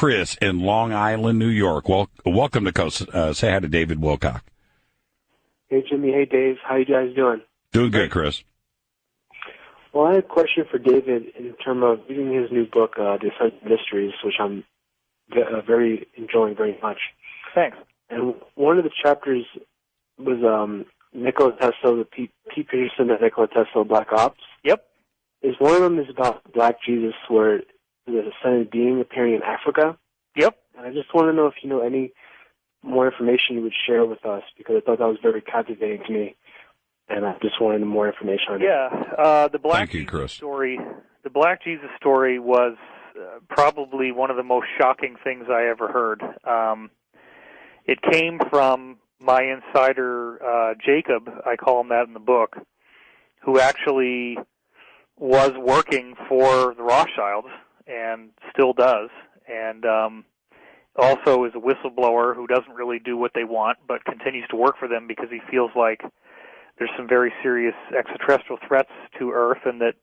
Chris in Long Island, New York. Welcome to Coast. Say hi to David Wilcock. Hey, Jimmy. Hey, Dave. How you guys doing? Doing good, Chris. Well, I had a question for David in terms of reading his new book, Defense Mysteries, which I'm very enjoying very much. Thanks. And one of the chapters was Nikola Tesla, the Pete Peterson and Nikola Tesla Black Ops. Yep. One of them is about Black Jesus, where there's a ascended being appearing in Africa. Yep. And I just want to know if you know any more information you would share with us, because I thought that was very captivating to me, and I just wanted more information on it. Yeah, the Black Jesus story. The Black Jesus story was probably one of the most shocking things I ever heard. It came from my insider, Jacob, I call him that in the book, who actually was working for the Rothschilds and still does, and also is a whistleblower who doesn't really do what they want but continues to work for them because he feels like there's some very serious extraterrestrial threats to Earth and that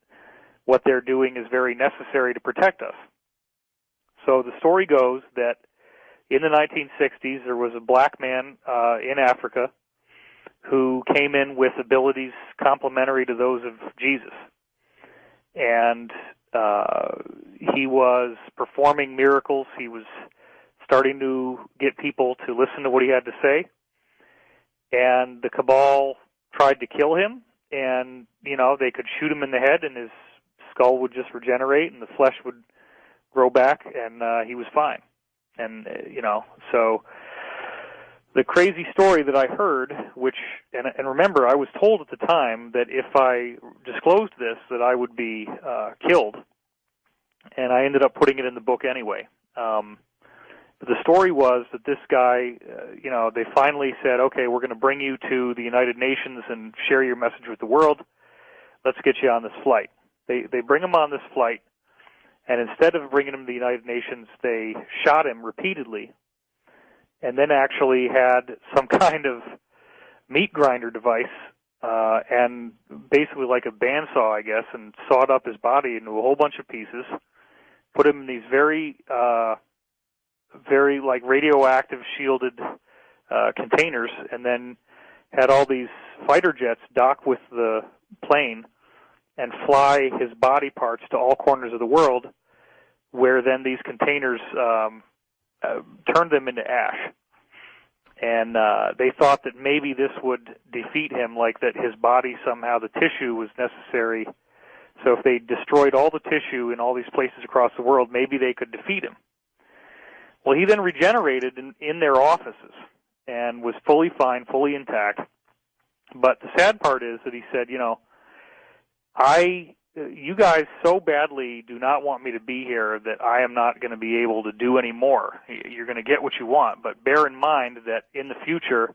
what they're doing is very necessary to protect us. So the story goes that in the 1960s, there was a black man in Africa who came in with abilities complementary to those of Jesus. And he was performing miracles. He was starting to get people to listen to what he had to say. And the cabal tried to kill him. And, they could shoot him in the head and his skull would just regenerate and the flesh would grow back and he was fine. And, so the crazy story that I heard, and remember, I was told at the time that if I disclosed this, that I would be killed. And I ended up putting it in the book anyway. But the story was that this guy, they finally said, okay, we're going to bring you to the United Nations and share your message with the world. Let's get you on this flight. They bring him on this flight. And instead of bringing him to the United Nations, they shot him repeatedly and then actually had some kind of meat grinder device and basically like a bandsaw, I guess, and sawed up his body into a whole bunch of pieces, put him in these very like radioactive shielded containers, and then had all these fighter jets dock with the plane and fly his body parts to all corners of the world, where then these containers turned them into ash. And they thought that maybe this would defeat him, like that his body somehow, the tissue was necessary. So if they destroyed all the tissue in all these places across the world, maybe they could defeat him. Well, he then regenerated in their offices and was fully fine, fully intact. But the sad part is that he said, you guys so badly do not want me to be here that I am not going to be able to do any more. You're going to get what you want, but bear in mind that in the future,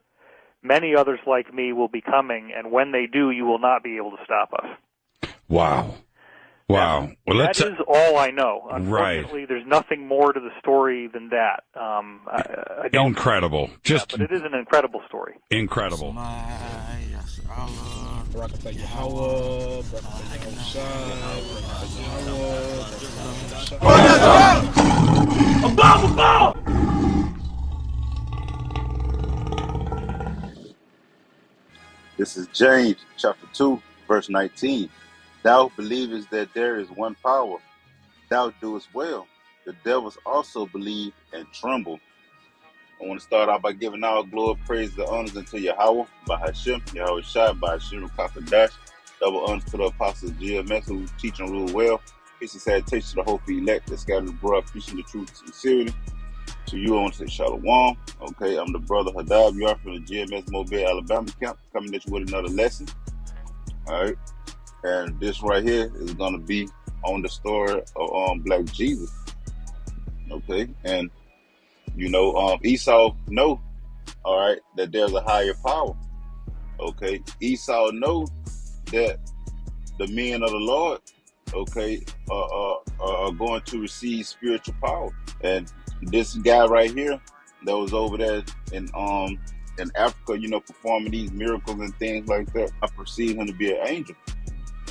many others like me will be coming, and when they do, you will not be able to stop us. Wow. Well, that is all I know. Unfortunately, there's nothing more to the story than that. I don't, incredible. But it is an incredible story. Incredible. This is James chapter 2, verse 19. Thou believest that there is one power. Thou doest well. The devils also believe and tremble. I want to start out by giving all glory, praise, and honors unto Yahweh, by Hashem, Yahweh Shai, by Hashem, Kakadash. Double honors to the apostles of GMS who teach and rule well. Peace and salutation to the hope elect that scattered abroad, preaching the truth sincerely. To you, I want to say Shalom. Okay, I'm the brother Hadab. You are from the GMS Mobile, Alabama camp, coming at you with another lesson. All right. And this right here is going to be on the story of Black Jesus. Okay. And, Esau know, all right, that there's a higher power. Okay. Esau know that the men of the Lord, okay, are going to receive spiritual power. And this guy right here that was over there in Africa, performing these miracles and things like that, I perceive him to be an angel.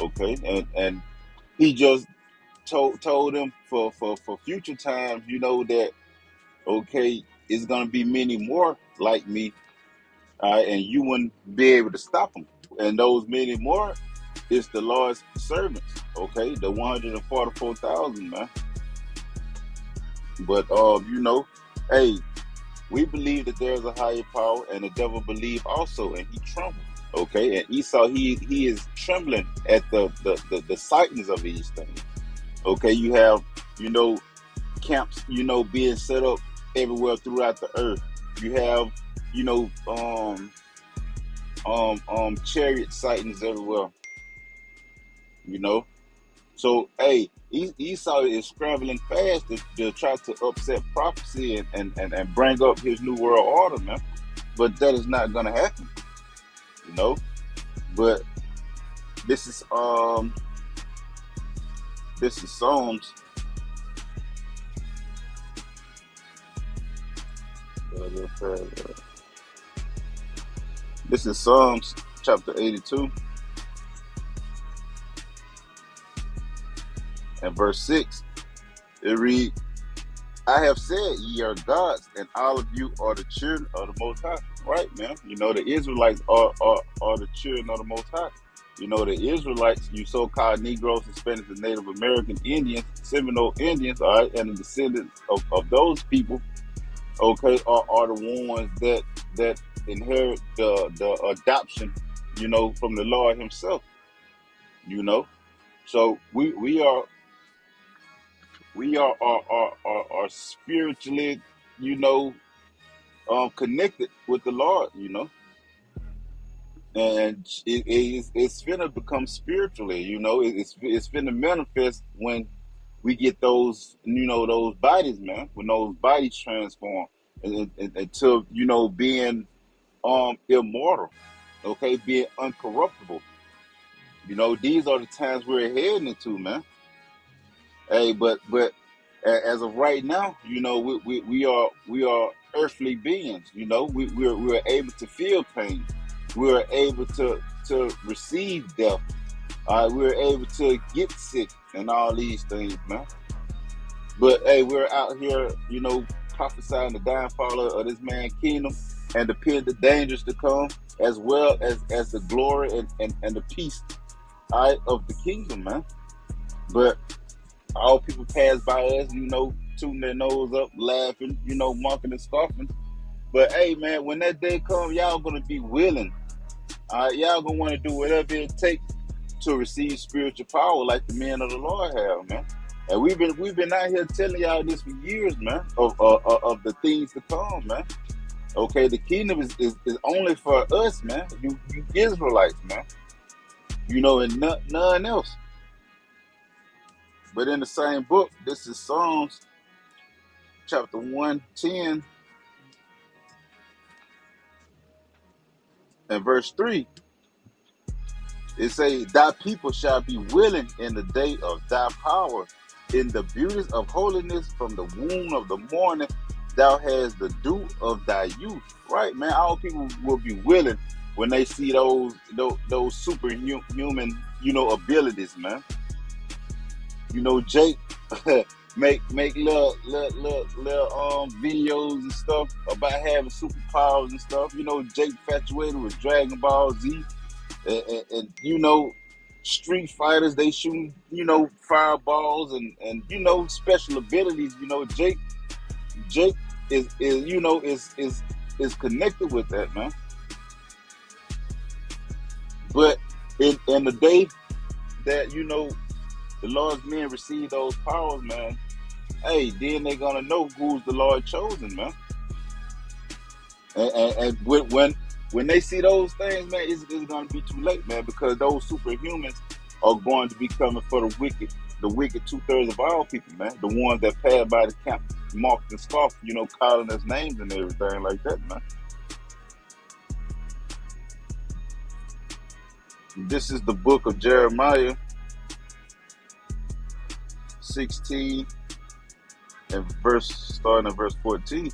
Okay, and he just told them for future times, that okay, it's gonna be many more like me, and you wouldn't be able to stop them. And those many more is the Lord's servants, okay, the 144,000, man. But hey, we believe that there's a higher power, and the devil believed also, and he trembled. Okay, and Esau, he is trembling at the sightings of these things. Okay, you have camps being set up everywhere throughout the earth. You have chariot sightings everywhere. So hey, Esau is scrambling fast to try to upset prophecy and bring up his new world order, man. But that is not gonna happen. But this is Psalms. This is Psalms chapter 82 and verse 6. It reads, I have said ye are gods, and all of you are the children of the Most High. Right, man. The Israelites are the children of the Most High. The Israelites, you so-called Negroes, Hispanics, and Native American Indians, Seminole Indians, all right, and the descendants of those people, okay, are the ones that inherit the adoption, from the Lord himself. So we are spiritually, connected with the Lord, and it's finna become spiritually, it's finna manifest when we get those, those bodies, man, when those bodies transform into, being immortal, okay, being uncorruptible. These are the times we're heading into, man. Hey, but as of right now, we are earthly beings. We're able to feel pain. We're able to receive death. We're able to get sick and all these things, man. But hey, we're out here, prophesying the downfall of this man's kingdom and the dangers to come, as well as the glory and the peace, of the kingdom, man. But all people pass by us, tooting their nose up, laughing, mocking and scoffing. But hey, man, when that day comes, y'all gonna be willing. Y'all gonna want to do whatever it takes to receive spiritual power like the men of the Lord have, man. And we've been out here telling y'all this for years, man, of the things to come, man. Okay, the kingdom is only for us, man. You Israelites, man. And none else. But in the same book, this is Psalms chapter 110 and verse 3. It says, thy people shall be willing in the day of thy power. In the beauties of holiness from the womb of the morning, thou hast the dew of thy youth. Right, man? All people will be willing when they see those superhuman, abilities, man. Jake make little videos and stuff about having superpowers and stuff. Jake infatuated with Dragon Ball Z, and Street Fighters, they shoot, fireballs and special abilities. Jake is connected with that, man. But in the day that the Lord's men receive those powers, man, hey, then they're gonna know who's the Lord chosen, man. And when they see those things, man, it's gonna be too late, man, because those superhumans are going to be coming for the wicked 2/3 of all people, man. The ones that pass by the camp, mocked and scoffed, calling us names and everything like that, man. This is the book of Jeremiah 16 and starting at verse 14.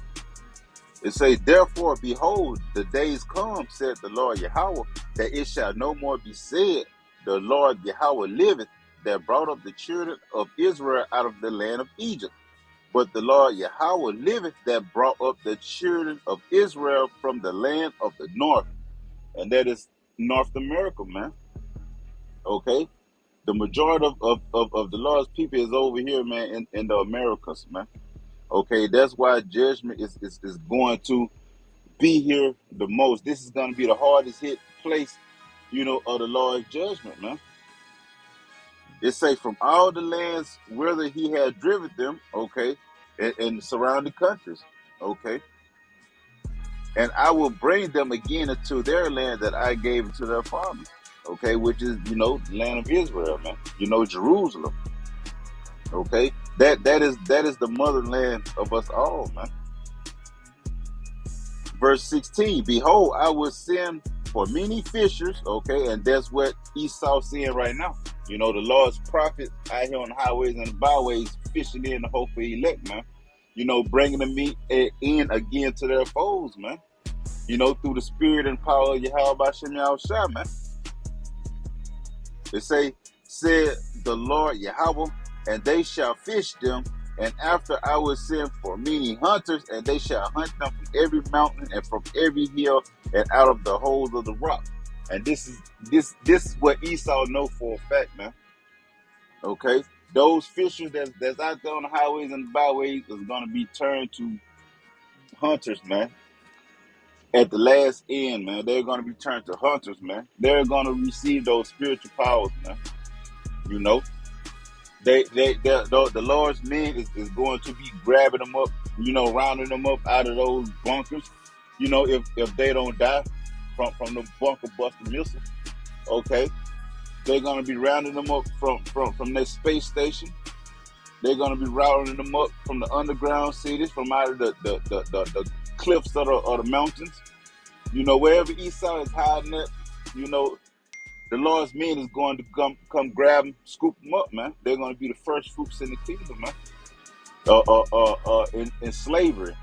It says, therefore, behold, the days come, said the Lord Yahweh, that it shall no more be said, the Lord Yahweh liveth, that brought up the children of Israel out of the land of Egypt. But the Lord Yahweh liveth, that brought up the children of Israel from the land of the north. And that is North America, man. Okay? The majority of the Lord's people is over here, man, in the Americas, man. Okay? That's why judgment is going to be here the most. This is going to be the hardest hit place, of the Lord's judgment, man. It say from all the lands whither he had driven them, okay, and surrounding countries, okay. And I will bring them again into their land that I gave to their fathers, okay, which is, the land of Israel, man. Jerusalem, okay. That is the motherland of us all, man. Verse 16, behold, I will send for many fishers, okay, and that's what Esau's seeing right now. The Lord's prophets out here on the highways and the byways fishing in the hope for elect, man. Bringing them in again to their foes, man. Through the spirit and power of Yahweh Hashem Yahushua, man. It said the Lord Yahweh, and they shall fish them, and after I will send for many hunters, and they shall hunt them from every mountain and from every hill and out of the holes of the rock. And this is what Esau know for a fact, man. Okay, those fishers that's out there on the highways and the byways is gonna be turned to hunters, man. At the last end, man, they're gonna be turned to hunters, man. They're gonna receive those spiritual powers, man. The Lord's men is going to be grabbing them up, rounding them up out of those bunkers. If they don't die from the bunker buster missile, okay, they're gonna be rounding them up from their space station. They're gonna be rounding them up from the underground cities, from out of the cliffs of the mountains. Wherever Esau is hiding at, the Lord's men is going to come grab them, scoop them up, man. They're going to be the first fruits in the kingdom, man. In slavery,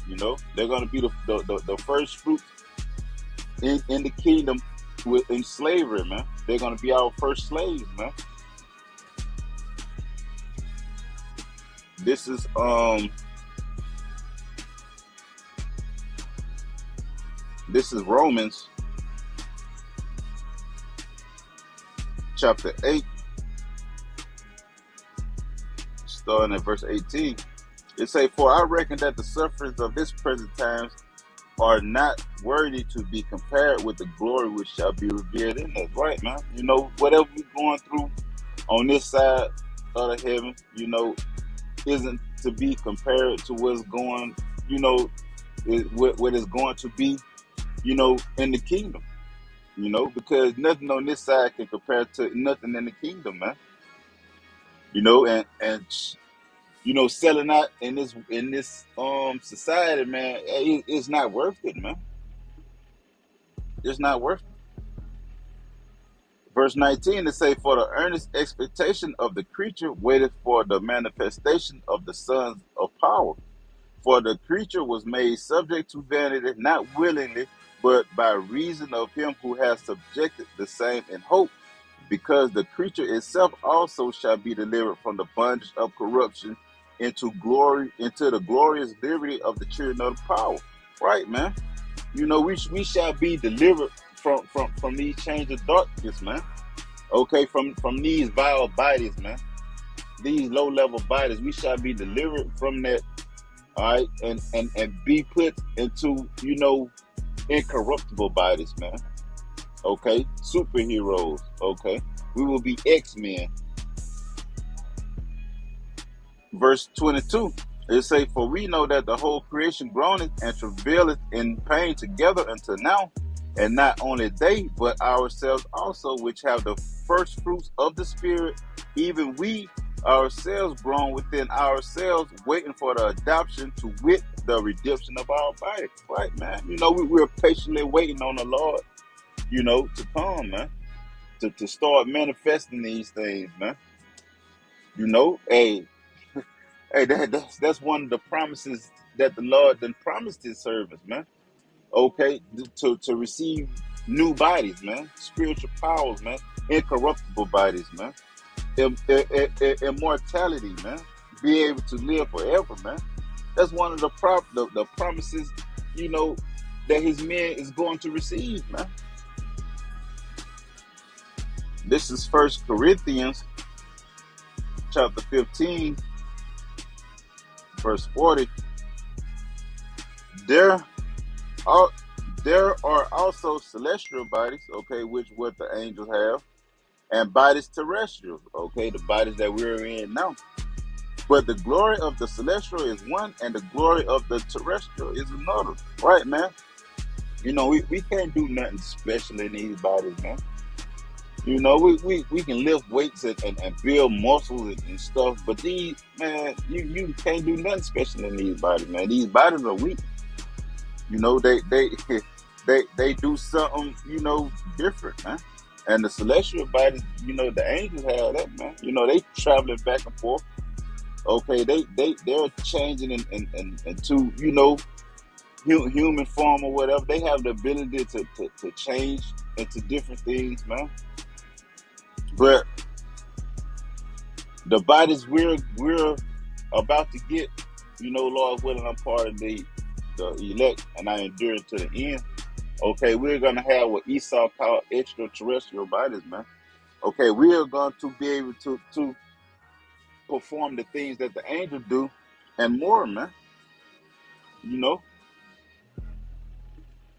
they're going to be the first fruits in the kingdom in slavery, man. They're going to be our first slaves, man. This is Romans chapter 8, starting at verse 18. It say, for I reckon that the sufferings of this present times are not worthy to be compared with the glory which shall be revealed in us. Right, man? Whatever we're going through on this side of the heaven, isn't to be compared to what's going, what is going to be, in the kingdom. Because nothing on this side can compare to nothing in the kingdom, man. And selling out in this society, man, it's not worth it, man. It's not worth it. Verse 19, it say, for the earnest expectation of the creature waiteth for the manifestation of the sons of power. For the creature was made subject to vanity, not willingly, but by reason of him who has subjected the same in hope, because the creature itself also shall be delivered from the bondage of corruption into the glorious liberty of the children of the power. Right, man? We shall be delivered from these chains of darkness, man. Okay, from these vile bodies, man. These low level bodies, we shall be delivered from that. All right, and be put into incorruptible bodies, man. Okay, superheroes. Okay, we will be X-Men. Verse 22, it say, for we know that the whole creation groaneth and travaileth in pain together until now, and not only they, but ourselves also, which have the first fruits of the Spirit, even we ourselves groan within ourselves, waiting for the adoption, to wit, the redemption of our body. Right, man? We're patiently waiting on the Lord, to come, man, to start manifesting these things, man. Hey, that's one of the promises that the Lord then promised his servants, man. Okay, to receive new bodies, man, spiritual powers, man, incorruptible bodies, man, immortality, man, be able to live forever, man. That's one of the promises, you know, that his men is going to receive, man. This is First Corinthians chapter 15, verse 40. There are also celestial bodies, okay, which what the angels have, and bodies terrestrial, okay, the bodies that we're in now. But the glory of the celestial is one, and the glory of the terrestrial is another. Right, man? You know, we can't do nothing special in these bodies, man. You know, we can lift weights and build muscles and stuff, but these, man, you can't do nothing special in these bodies, man. These bodies are weak. You know, they they do something, you know, different, man. And the celestial bodies, you know, the angels have that, man. You know, they traveling back and forth. Okay, they're changing into, you know, human form or whatever. They have the ability to change into different things, man. But the bodies we're about to get, you know, Lord willing, I'm part of the elect, and I endure to the end. Okay, we're gonna have what Esau called extraterrestrial bodies, man. Okay, we are going to be able to perform the things that the angels do and more, man. You know,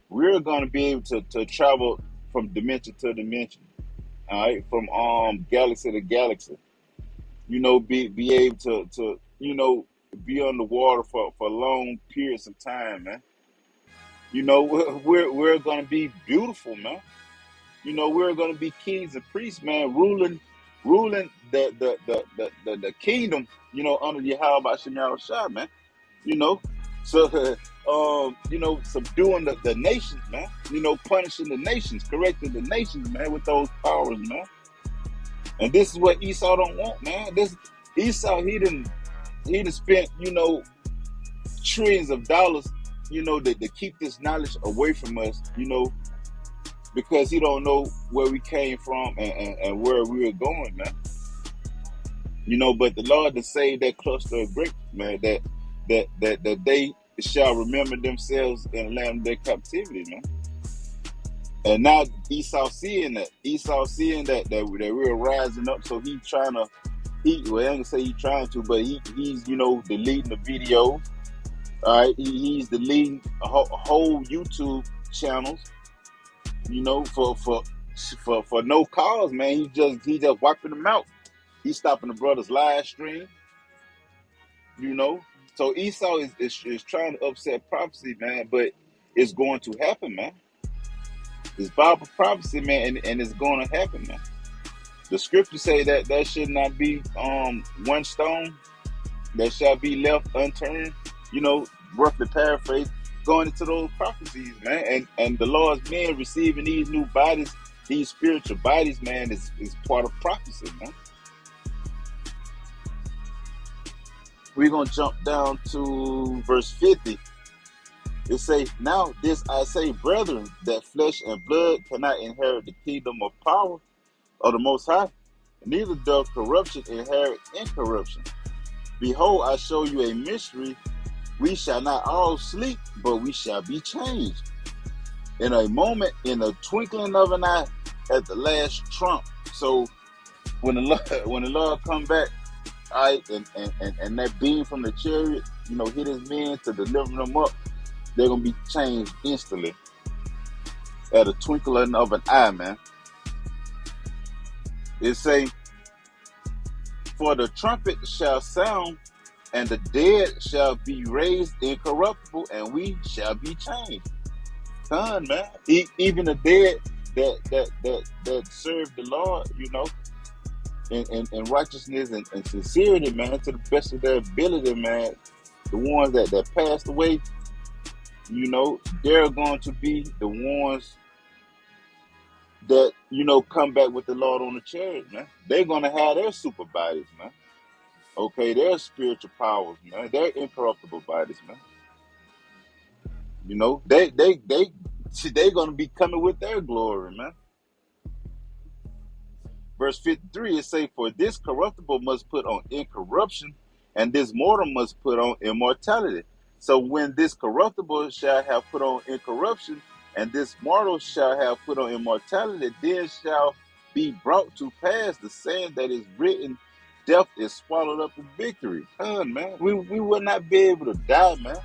we're going to be able to travel from dimension to dimension, all right, from galaxy to galaxy. You know, be able to you know, be underwater for long periods of time, man. You know, we're going to be beautiful, man. You know, we're going to be kings and priests, man, ruling the kingdom, you know, under Yahweh Shem Shah, man. You know, so you know, subduing the nations, man. You know, punishing the nations, correcting the nations, man, with those powers, man. And this is what Esau don't want, man. This Esau, he done spent, you know, trillions of dollars, you know, to keep this knowledge away from us, you know, because he don't know where we came from and where we were going, man. You know, but the Lord to save that cluster of grapes, man, that they shall remember themselves in the land of their captivity, man. And now Esau seeing that we're rising up, so he's trying to, well, I ain't gonna say he's trying to, but he's, you know, deleting the videos. All right, he's deleting a whole YouTube channels, you know, for no cause, man. He just wiping them out. He's stopping the brother's live stream, you know. So Esau is trying to upset prophecy, man, but it's going to happen, man. It's Bible prophecy, man, and it's going to happen, man. The scriptures say that there should not be one stone that shall be left unturned, you know, roughly paraphrase, going into those prophecies, man. And the Lord's men receiving these new bodies, these spiritual bodies, man, is part of prophecy, man. We're going to jump down to verse 50. It say, now this I say, brethren, that flesh and blood cannot inherit the kingdom of power of the Most High, neither doth corruption inherit incorruption. Behold, I show you a mystery. We shall not all sleep, but we shall be changed. In a moment, in the twinkling of an eye, at the last trump. So when the Lord come back, all right, and that beam from the chariot, you know, hit his men to deliver them up, they're gonna be changed instantly at a twinkling of an eye, man. It say, for the trumpet shall sound, and the dead shall be raised incorruptible, and we shall be changed. Son, man. Even the dead that serve the Lord, you know, in righteousness and sincerity, man, to the best of their ability, man. The ones that passed away, you know, they're going to be the ones that, you know, come back with the Lord on the chariot, man. They're going to have their super bodies, man. Okay, their spiritual powers, man. Their incorruptible bodies, man. You know, they See, they're going to be coming with their glory, man. Verse 53, it say, for this corruptible must put on incorruption, and this mortal must put on immortality. So when this corruptible shall have put on incorruption, and this mortal shall have put on immortality, then shall be brought to pass the saying that is written, death is swallowed up in victory. Man, we will not be able to die, man.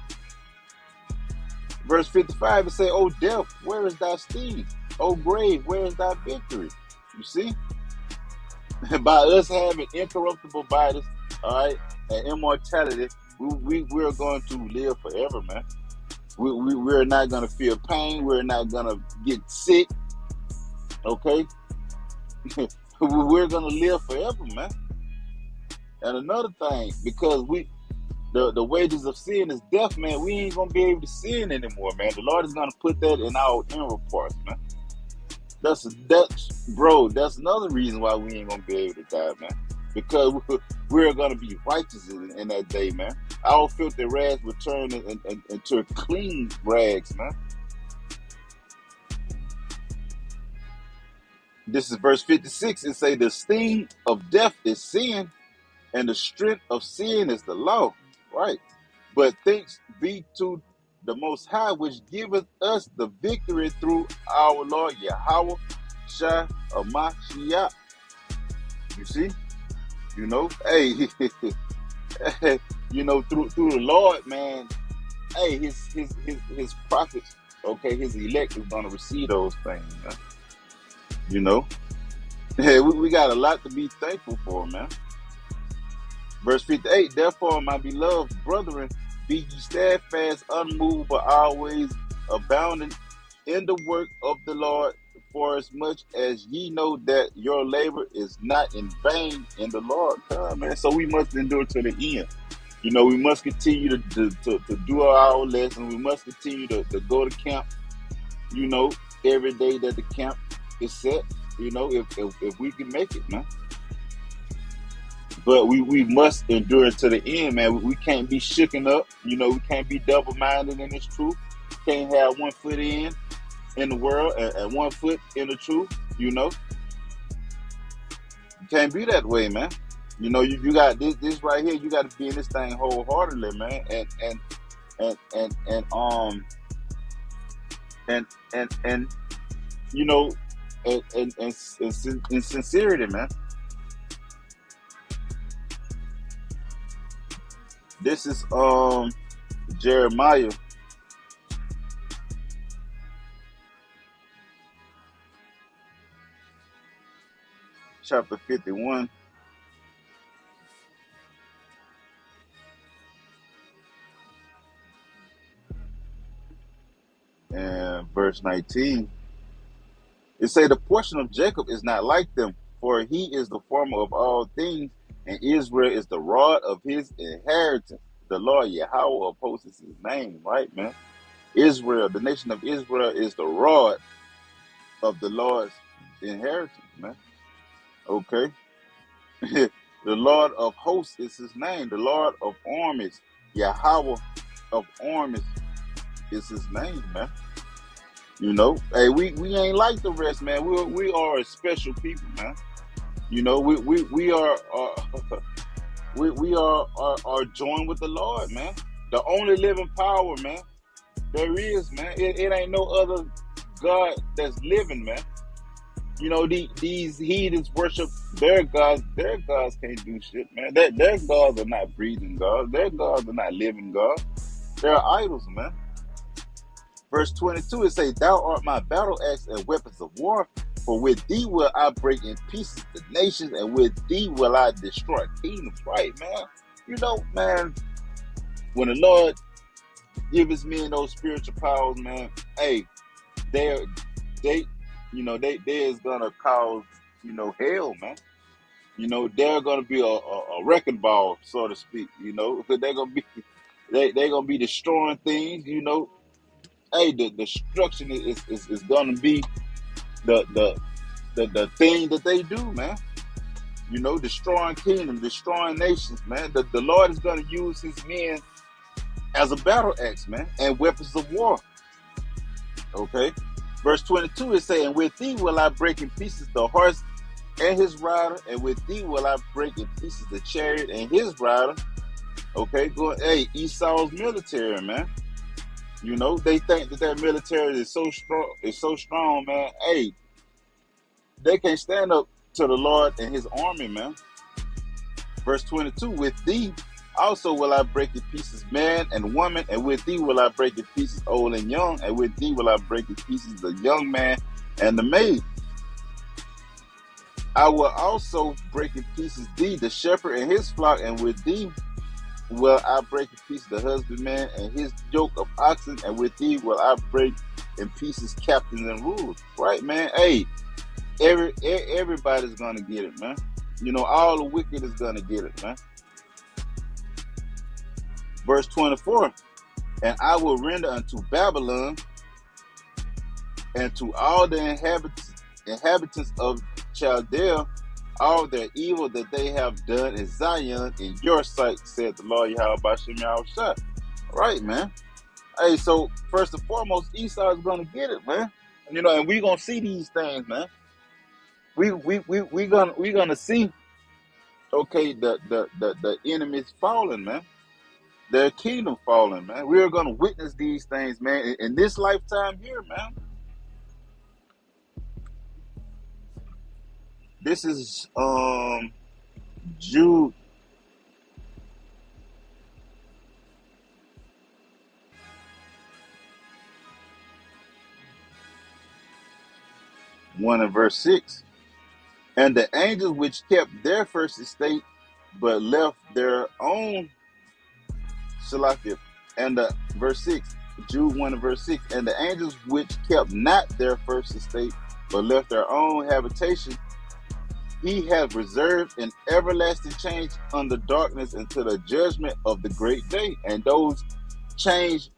Verse 55, it say, O death, where is thy sting? O grave, where is thy victory? You see? By us having incorruptible bodies, all right, and immortality, we're going to live forever, man. We're not going to feel pain. We're not going to get sick, okay? We're going to live forever, man. And another thing, because the wages of sin is death, man, we ain't going to be able to sin anymore, man. The Lord is going to put that in our inner parts, man. That's another reason why we ain't going to be able to die, man. Because we're going to be righteous in that day, man. Our filthy rags will turn into clean rags, man. This is verse 56. It say, the sting of death is sin, and the strength of sin is the law. Right. But thanks be to the Most High, which giveth us the victory through our Lord Yahweh Shah Mashiach. You see? You know, hey, you know, through the Lord, man, hey, his prophets, okay, his elect is gonna receive those things, man. You know? Hey, we got a lot to be thankful for, man. Verse 58, therefore, my beloved brethren, be ye steadfast, unmovable, always abounding in the work of the Lord, for as much as ye know that your labor is not in vain in the Lord. Man. So we must endure to the end. You know, we must continue to do our lesson. We must continue to go to camp, you know, every day that the camp is set, you know, if we can make it, man. But we must endure to the end, man. We can't be shooken up. You know, we can't be double-minded in this truth. Can't have 1 foot in the world and 1 foot in the truth, you know. You can't be that way, man. You know, you got this right here. You got to be in this thing wholeheartedly, man. And you know, and sincerity, man. This is Jeremiah chapter 51. And verse 19. It say, the portion of Jacob is not like them, for he is the former of all things, and Israel is the rod of his inheritance. The Lord Yahweh opposes his name, right, man? Israel, the nation of Israel, is the rod of the Lord's inheritance, man. Okay? The Lord of hosts is his name. The Lord of armies, Yahweh of armies is his name, man. You know, hey, we ain't like the rest, man. We are a special people, man. You know, we are joined with the Lord, man. The only living power, man, there is, man. It ain't no other God that's living, man. You know, these heathens worship their gods. Their gods can't do shit, man. Their gods are not breathing gods. Their gods are not living gods. They're idols, man. Verse 22, it says, thou art my battle axe and weapons of war, for with thee will I break in pieces the nations, and with thee will I destroy kingdoms. Right, man? You know, man, when the Lord gives men those spiritual powers, man, hey, they is gonna cause, you know, hell, man. You know, they're gonna be a wrecking ball, so to speak. You know, because they're gonna be destroying things. You know, hey, the destruction is gonna be the thing that they do, man. You know, destroying kingdoms, destroying nations, man. The Lord is gonna use his men as a battle axe, man, and weapons of war. Okay. Verse 22 is saying, with thee will I break in pieces the horse and his rider, and with thee will I break in pieces the chariot and his rider. Okay, go. Hey, Esau's military, man. You know, they think that their military is so strong, man. Hey, they can't stand up to the Lord and his army, man. Verse 22, with thee also will I break in pieces man and woman, and with thee will I break in pieces old and young, and with thee will I break in pieces the young man and the maid. I will also break in pieces thee, the shepherd and his flock, and with thee will I break in pieces the husbandman and his yoke of oxen, and with thee will I break in pieces captains and rulers. Right, man? Hey, everybody's gonna get it, man. You know, all the wicked is gonna get it, man. Verse 24, and I will render unto Babylon and to all the inhabitants of Chaldea all their evil that they have done in Zion in your sight, said the Lord Yahweh B'Shem Yahushua. Right, man. Hey, so first and foremost, Esau is gonna get it, man. You know, and we gonna see these things, man. We gonna see, okay, the enemies falling, man. Their kingdom falling, man. We are gonna witness these things, man, in this lifetime here, man. This is Jude 1 and verse 6. And the angels which kept their first estate, but left their own Salakia. And verse 6, Jude 1 and verse 6. And the angels which kept not their first estate, but left their own habitation, he hath reserved an everlasting change under darkness until the judgment of the great day. And those chains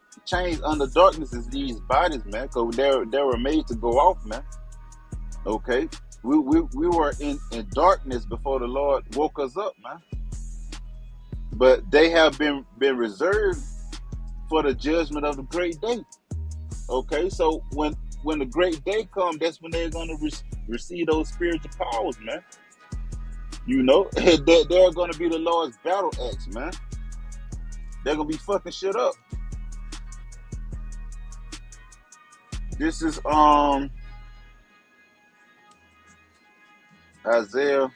under darkness is these bodies, man, because they were made to go off, man. Okay, we were in darkness before the Lord woke us up, man. But they have been reserved for the judgment of the great day. Okay, so when the great day comes, that's when they're going to receive those spiritual powers, man. You know, they're going to be the Lord's battle axe, man. They're going to be fucking shit up. This is Isaiah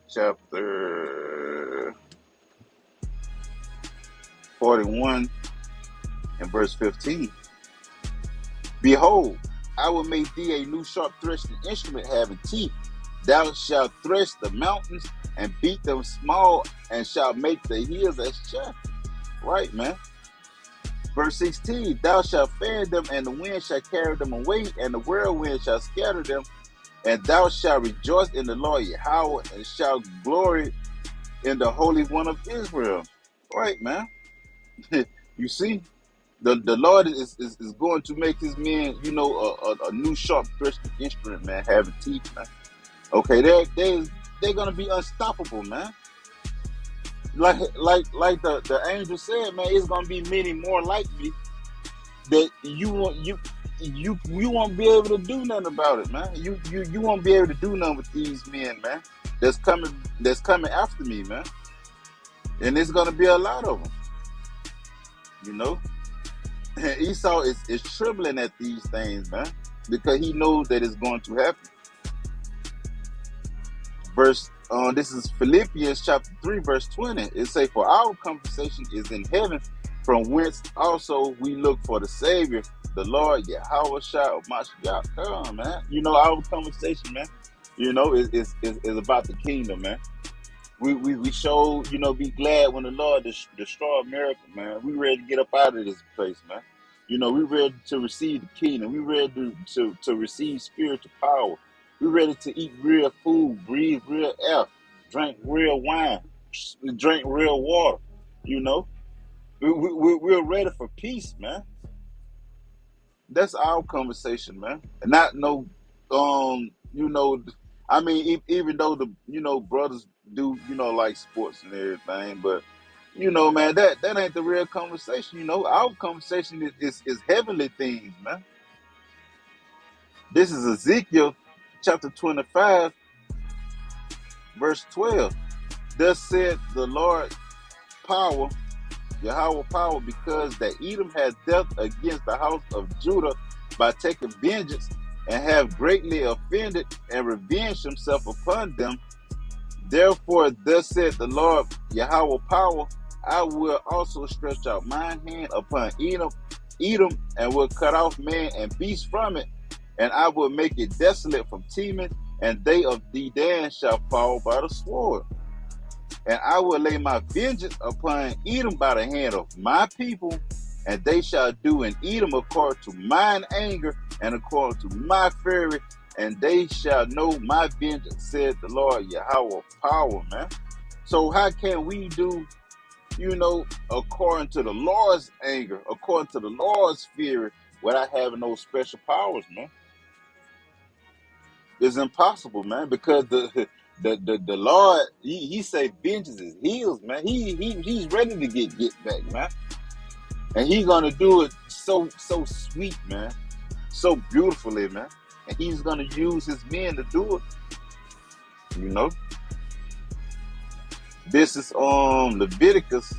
chapter 41 and verse 15. Behold, I will make thee a new sharp threshing instrument having teeth. Thou shalt thresh the mountains and beat them small, and shalt make the hills as chaff. Right, man. Verse 16, thou shalt fan them, and the wind shall carry them away, and the whirlwind shall scatter them. And thou shalt rejoice in the Lord Yahweh, and shalt glory in the Holy One of Israel. Right, man. You see, the Lord is going to make his men, you know, a new sharp threshing instrument, man, having teeth, man. Okay, they're gonna be unstoppable, man. Like the angel said, man, it's gonna be many more like me that you won't be able to do nothing about it, man. You won't be able to do nothing with these men, man. That's coming after me, man. And there's gonna be a lot of them. You know, and Esau is trembling at these things, man, because he knows that it's going to happen. This is Philippians chapter 3, verse 20. It say, for our conversation is in heaven, from whence also we look for the Savior, the Lord Yahweh Shah Mashiach. Come on, man. You know, our conversation, man, you know, is about the kingdom, man. We show, you know, be glad when the Lord destroy America, man. We ready to get up out of this place, man. You know, we ready to receive the kingdom. We ready to receive spiritual power. We ready to eat real food, breathe real air, drink real wine, drink real water. You know, we're ready for peace, man. That's our conversation, man. And not no, you know, I mean, even though the, you know, brothers do, you know, like sports and everything, but You know, man, that ain't the real conversation. You know, our conversation is heavenly things, man. This is Ezekiel chapter 25, verse 12. Thus said the Lord power, Yahweh power, because that Edom has dealt against the house of Judah by taking vengeance, and have greatly offended and revenged himself upon them. Therefore, thus said the Lord Yahweh power, I will also stretch out mine hand upon Edom, and will cut off man and beast from it, and I will make it desolate from Teman, and they of Dedan shall fall by the sword. And I will lay my vengeance upon Edom by the hand of my people, and they shall do in Edom according to mine anger and according to my fury, and they shall know my vengeance, said the Lord Yahweh power, man. So how can we do, you know, according to the Lord's anger, according to the Lord's fury, without having those special powers, man? It's impossible, man, because the Lord, he say vengeance is his, man. He's ready to get back, man. And he's gonna do it so sweet, man. So beautifully, man. And he's gonna use his men to do it. You know? This is Leviticus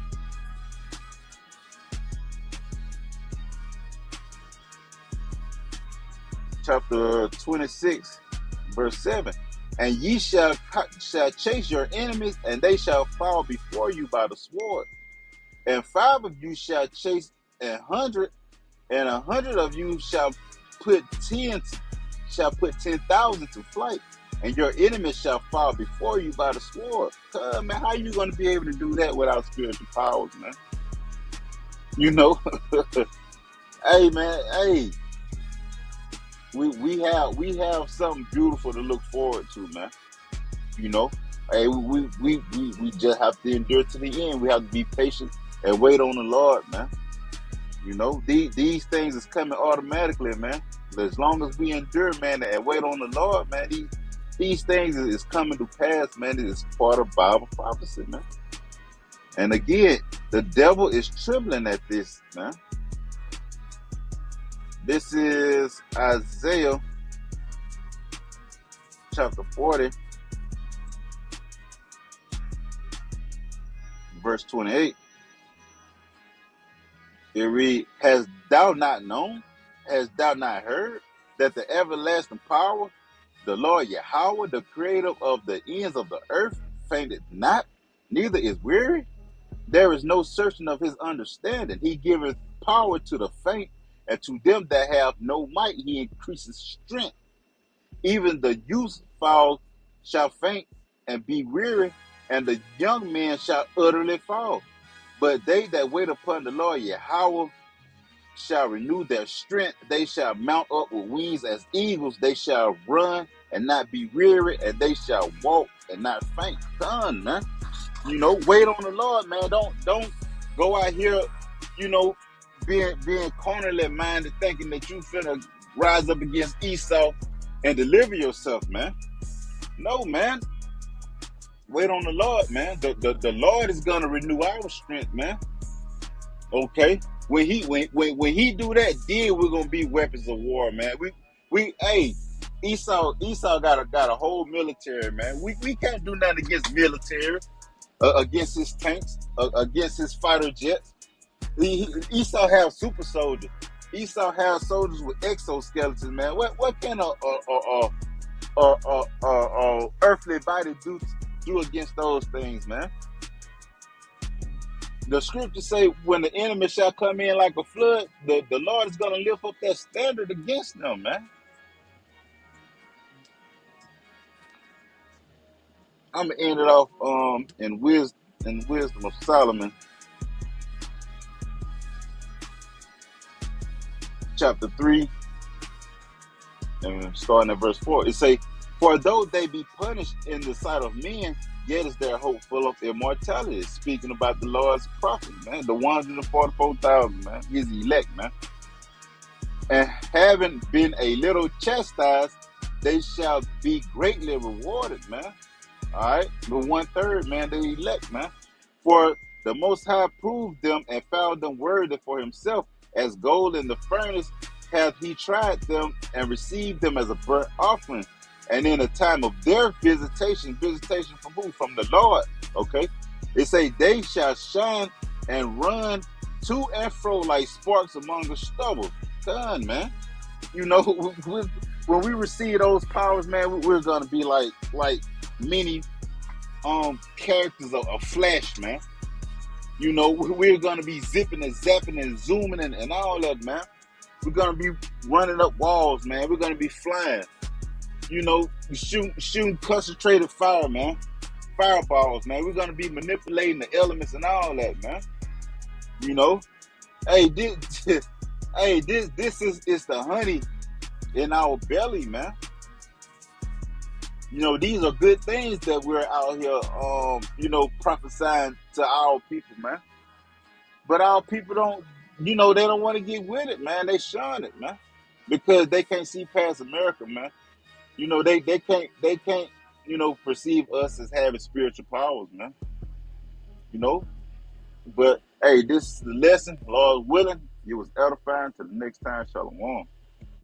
chapter 26, verse 7. And ye shall chase your enemies, and they shall fall before you by the sword. And 5 of you shall chase 100, and 100 of you shall put 10,000 to flight, and your enemies shall fall before you by the sword. Man, how you gonna be able to do that without spiritual powers, man? You know, hey, man, hey, we have something beautiful to look forward to, man. You know, hey, we just have to endure to the end. We have to be patient and wait on the Lord, man. You know, these things is coming automatically, man. As long as we endure, man, and wait on the Lord, man, these things is coming to pass, man. It is part of Bible prophecy, man. And again, the devil is trembling at this, man. This is Isaiah chapter 40, verse 28. It reads, hast thou not known? Hast thou not heard that the everlasting power, the Lord Yahweh, the creator of the ends of the earth, fainteth not, neither is weary? There is no searching of his understanding. He giveth power to the faint, and to them that have no might he increases strength. Even the youthful shall faint and be weary, and the young man shall utterly fall. But they that wait upon the Lord Yahweh shall renew their strength. They shall mount up with wings as eagles. They shall run and not be weary, and they shall walk and not faint. Done, man. You know, wait on the Lord, man. Don't go out here, you know, being carnally minded, thinking that you finna rise up against Esau and deliver yourself, man. No, man. Wait on the Lord, man. The Lord is gonna renew our strength, man. Okay. When he do that, then we're gonna be weapons of war, man. Hey, Esau got a whole military, man. We can't do nothing against military, against his tanks, against his fighter jets. Esau have super soldiers. Esau have soldiers with exoskeletons, man. What can a earthly body do against those things, man? The scriptures say when the enemy shall come in like a flood, the Lord is going to lift up that standard against them, man. I'm going to end it off in Wisdom of Solomon, chapter 3, and starting at verse 4. It say, for though they be punished in the sight of men, yet is their hope full of immortality. Speaking about the Lord's prophet, man, the 144,000, man, his elect, man. And having been a little chastised, they shall be greatly rewarded, man. All right, the 1/3, man, the elect, man. For The Most High proved them and found them worthy for himself. As gold in the furnace hath he tried them and received them as a burnt offering. And in a time of their visitation from who? From the Lord. Okay. It say they shall shine and run to and fro like sparks among the stubble. Done, man. You know, when we receive those powers, man, we're gonna be like many characters of Flash, man. You know, we're gonna be zipping and zapping and zooming and all that, man. We're gonna be running up walls, man. We're gonna be flying. You know, shooting concentrated fire, man. Fireballs, man. We're gonna be manipulating the elements and all that, man. You know, hey, this is the honey in our belly, man. You know, these are good things that we're out here, you know, prophesying to our people, man. But our people don't, you know, they don't want to get with it, man. They shun it, man, because they can't see past America, man. You know, they can't, you know, perceive us as having spiritual powers, man. You know, but hey, this is the lesson. Lord willing, it was edifying. Till the next time, shalom.